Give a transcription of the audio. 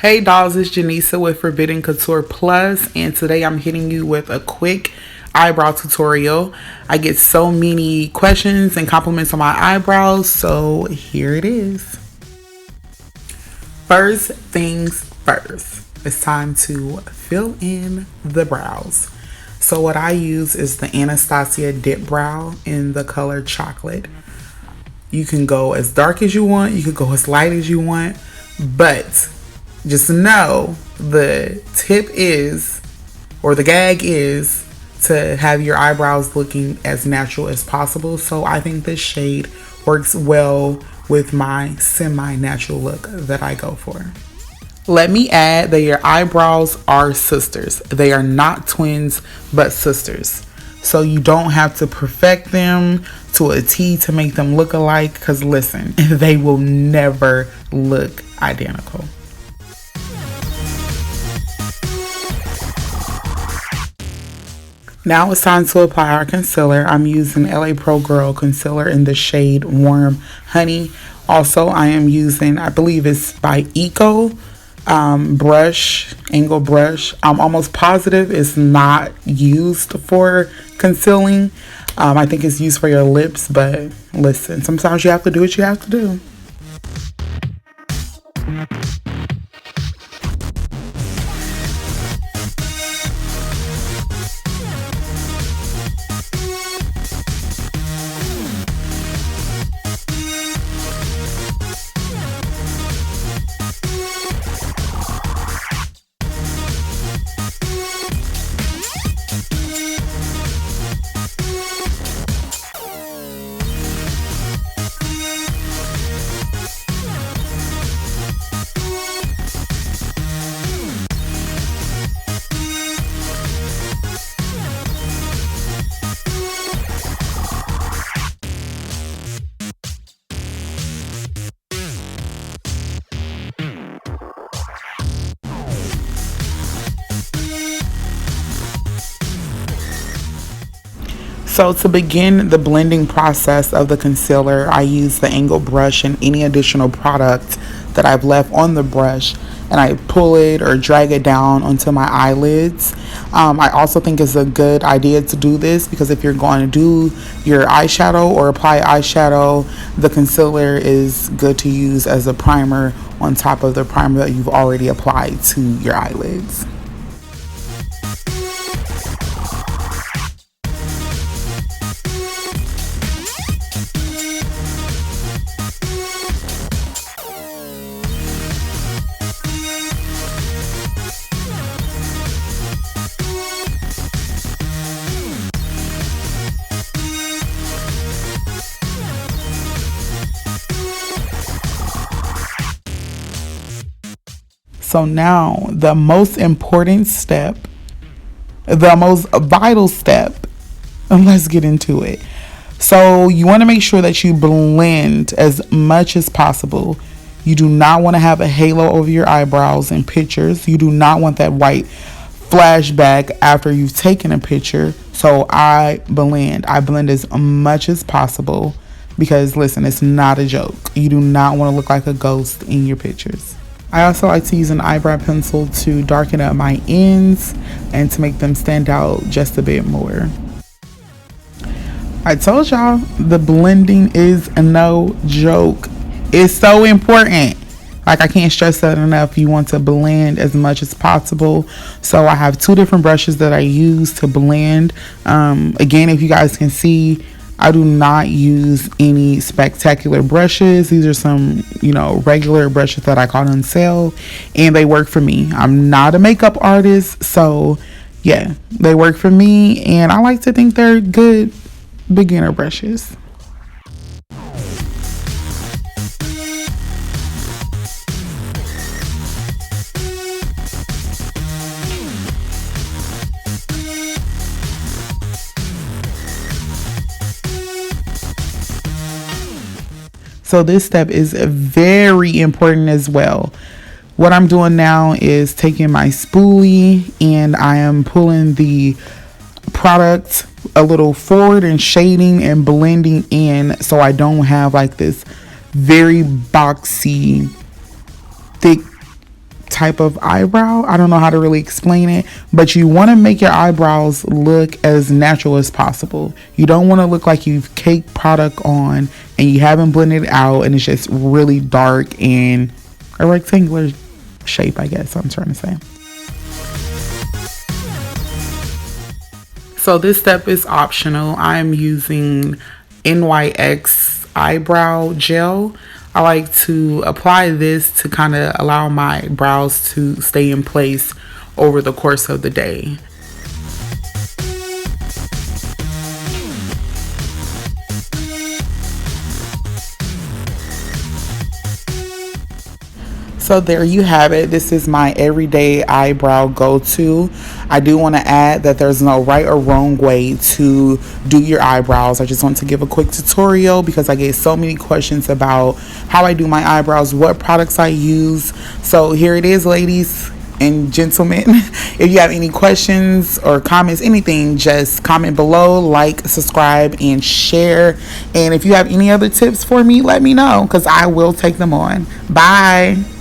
Hey dolls, it's Janisa with Forbidden Couture Plus, and today I'm hitting you with a quick eyebrow tutorial. I get so many questions and compliments on my eyebrows, so here it is. First things first, it's time to fill in the brows. So what I use is the Anastasia Dipbrow in the color chocolate. You can go as dark as you want, you could go as light as you want, but just know the tip is, or the gag is, to have your eyebrows looking as natural as possible. So I think this shade works well with my semi-natural look that I go for. Let me add that your eyebrows are sisters. They are not twins, but sisters. So you don't have to perfect them to a T to make them look alike, because listen, they will never look identical. Now it's time to apply our concealer. I'm using LA Pro Girl concealer in the shade Warm Honey. Also, I am using, I believe it's by Eco brush, angle brush. I'm almost positive it's not used for concealing. I think it's used for your lips, but listen, sometimes you have to do what you have to do. So to begin the blending process of the concealer, I use the angle brush and any additional product that I've left on the brush, and I pull it or drag it down onto my eyelids. I also think it's a good idea to do this because if you're going to do your eyeshadow or apply eyeshadow, the concealer is good to use as a primer on top of the primer that you've already applied to your eyelids. So now the most important step, the most vital step, and let's get into it. So you want to make sure that you blend as much as possible. You do not want to have a halo over your eyebrows in pictures. You do not want that white flashback after you've taken a picture. So I blend as much as possible because listen, it's not a joke. You do not want to look like a ghost in your pictures. I also like to use an eyebrow pencil to darken up my ends and to make them stand out just a bit more. I told y'all the blending is no joke. It's so important. Like, I can't stress that enough. You want to blend as much as possible. So I have two different brushes that I use to blend. Again, if you guys can see, I do not use any spectacular brushes. These are some, regular brushes that I got on sale, and they work for me. I'm not a makeup artist, so yeah, they work for me, and I like to think they're good beginner brushes. So this step is very important as well. What I'm doing now is taking my spoolie and I am pulling the product a little forward and shading and blending in so I don't have like this very boxy, thick type of eyebrow. I don't know how to really explain it, but you want to make your eyebrows look as natural as possible. You don't want to look like you've caked product on and you haven't blended it out and it's just really dark and a rectangular shape, I guess I'm trying to say. So this step is optional. I'm using NYX eyebrow gel. I like to apply this to kind of allow my brows to stay in place over the course of the day. So there you have it. This is my everyday eyebrow go-to. I do want to add that there's no right or wrong way to do your eyebrows. I just want to give a quick tutorial because I get so many questions about how I do my eyebrows, what products I use. So here it is, ladies and gentlemen. If you have any questions or comments, anything, just comment below, like, subscribe, and share. And if you have any other tips for me, let me know because I will take them on. Bye.